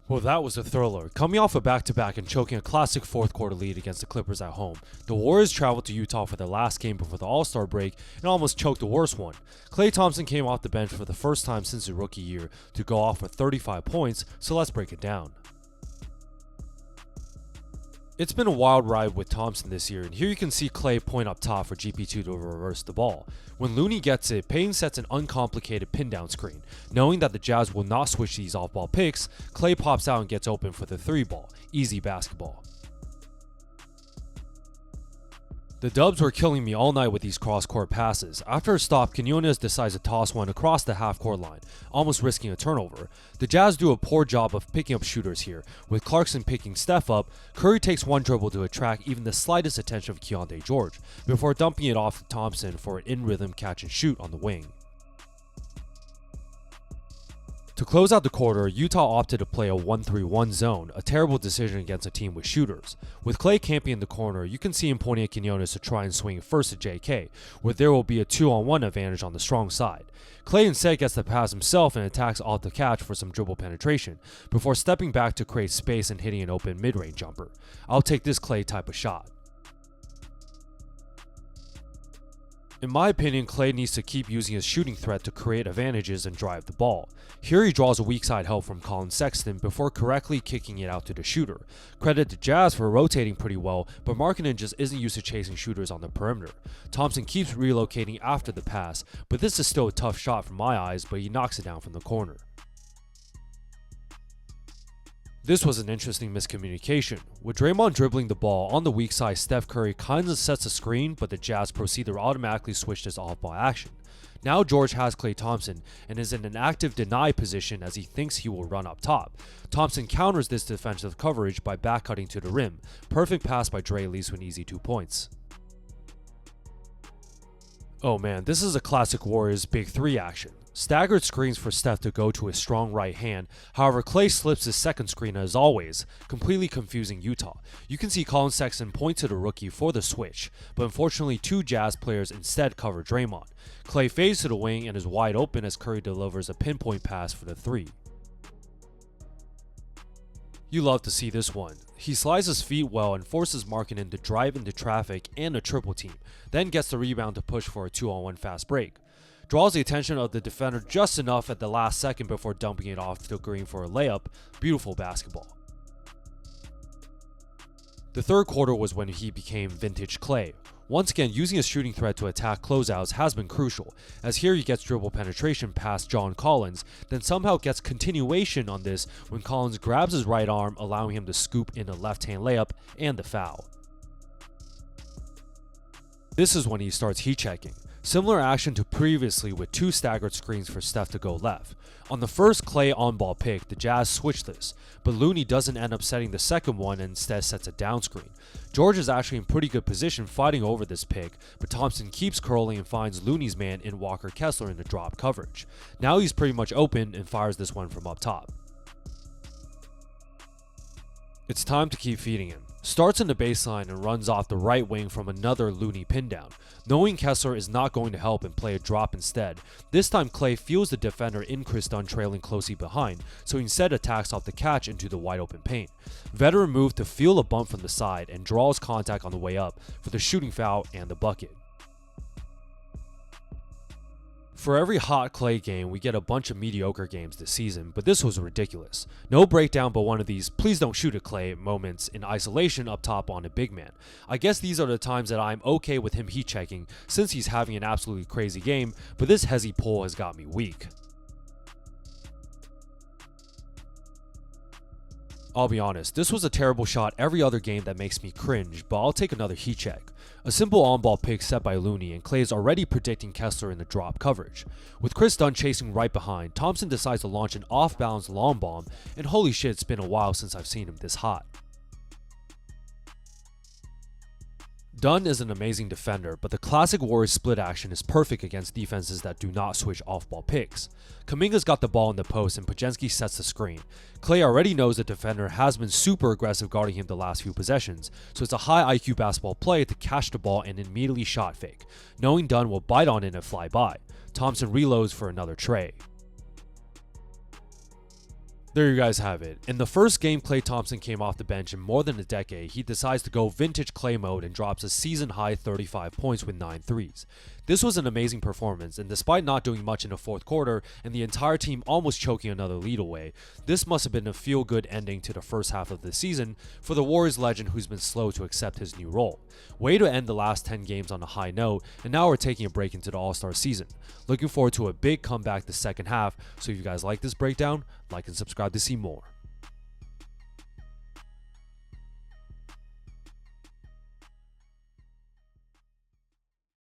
Well, that was a thriller. Coming off a back-to-back and choking a classic fourth quarter lead against the Clippers at home, the Warriors traveled to Utah for their last game before the All-Star break and almost choked the worst one. Klay Thompson came off the bench for the first time since his rookie year to go off with 35 points, so let's break it down. It's been a wild ride with Thompson this year, and here you can see Klay point up top for GP2 to reverse the ball. When Looney gets it, Payne sets an uncomplicated pin down screen. Knowing that the Jazz will not switch these off-ball picks, Klay pops out and gets open for the 3-ball. Easy basketball. The Dubs were killing me all night with these cross-court passes. After a stop, Quinones decides to toss one across the half-court line, almost risking a turnover. The Jazz do a poor job of picking up shooters here, with Clarkson picking Steph up. Curry takes one dribble to attract even the slightest attention of Keyonte George, before dumping it off to Thompson for an in-rhythm catch-and-shoot on the wing. To close out the quarter, Utah opted to play a 1-3-1 zone, a terrible decision against a team with shooters. With Klay camping in the corner, you can see him pointing at Quinones to try and swing first to JK, where there will be a 2-on-1 advantage on the strong side. Klay instead gets the pass himself and attacks off the catch for some dribble penetration, before stepping back to create space and hitting an open mid-range jumper. I'll take this Klay type of shot. In my opinion, Klay needs to keep using his shooting threat to create advantages and drive the ball. Here he draws a weak side help from Colin Sexton before correctly kicking it out to the shooter. Credit to Jazz for rotating pretty well, but Markkanen just isn't used to chasing shooters on the perimeter. Thompson keeps relocating after the pass, but this is still a tough shot from my eyes, but he knocks it down from the corner. This was an interesting miscommunication. With Draymond dribbling the ball on the weak side, Steph Curry kinda sets a screen, but the Jazz proceed to automatically switch this off-ball action. Now George has Klay Thompson and is in an active deny position as he thinks he will run up top. Thompson counters this defensive coverage by back-cutting to the rim. Perfect pass by Dre leads to an easy 2 points. Oh man, this is a classic Warriors Big 3 action. Staggered screens for Steph to go to his strong right hand, however Klay slips his second screen as always, completely confusing Utah. You can see Colin Sexton point to the rookie for the switch, but unfortunately two Jazz players instead cover Draymond. Klay fades to the wing and is wide open as Curry delivers a pinpoint pass for the 3. You love to see this one. He slides his feet well and forces Markkanen to drive into traffic and a triple team, then gets the rebound to push for a 2-on-1 fast break. Draws the attention of the defender just enough at the last second before dumping it off to Green for a layup. Beautiful basketball. The third quarter was when he became vintage Klay. Once again, using his shooting threat to attack closeouts has been crucial, as here he gets dribble penetration past John Collins, then somehow gets continuation on this when Collins grabs his right arm, allowing him to scoop in a left-hand layup and the foul. This is when he starts heat checking. Similar action to previously with two staggered screens for Steph to go left. On the first Klay on-ball pick, the Jazz switch this, but Looney doesn't end up setting the second one and instead sets a down screen. George is actually in pretty good position fighting over this pick, but Thompson keeps curling and finds Looney's man in Walker Kessler in the drop coverage. Now he's pretty much open and fires this one from up top. It's time to keep feeding him. Starts in the baseline and runs off the right wing from another Looney pin down. Knowing Kessler is not going to help and play a drop instead, this time Klay feels the defender in Chris Dunn trailing closely behind, so he instead attacks off the catch into the wide open paint. Veteran move to feel a bump from the side and draws contact on the way up for the shooting foul and the bucket. For every hot Klay game, we get a bunch of mediocre games this season, but this was ridiculous. No breakdown but one of these "please don't shoot at Klay" moments in isolation up top on a big man. I guess these are the times that I'm okay with him heat checking since he's having an absolutely crazy game, but this hezzy pull has got me weak. I'll be honest, this was a terrible shot every other game that makes me cringe, but I'll take another heat check. A simple on-ball pick set by Looney, and Klay is already predicting Kessler in the drop coverage. With Chris Dunn chasing right behind, Thompson decides to launch an off-balance long bomb, and holy shit, it's been a while since I've seen him this hot. Dunn is an amazing defender, but the classic Warriors split action is perfect against defenses that do not switch off-ball picks. Kuminga's got the ball in the post and Podziemski sets the screen. Klay already knows the defender has been super aggressive guarding him the last few possessions, so it's a high IQ basketball play to catch the ball and immediately shot fake, knowing Dunn will bite on it and fly by. Thompson reloads for another tray. There you guys have it. In the first game Klay Thompson came off the bench in more than a decade, he decides to go vintage Klay mode and drops a season-high 35 points with 9 threes. This was an amazing performance, and despite not doing much in the fourth quarter and the entire team almost choking another lead away, this must have been a feel-good ending to the first half of the season for the Warriors legend who's been slow to accept his new role. Way to end the last 10 games on a high note, and now we're taking a break into the All-Star season. Looking forward to a big comeback the second half, so if you guys like this breakdown, like and subscribe to see more.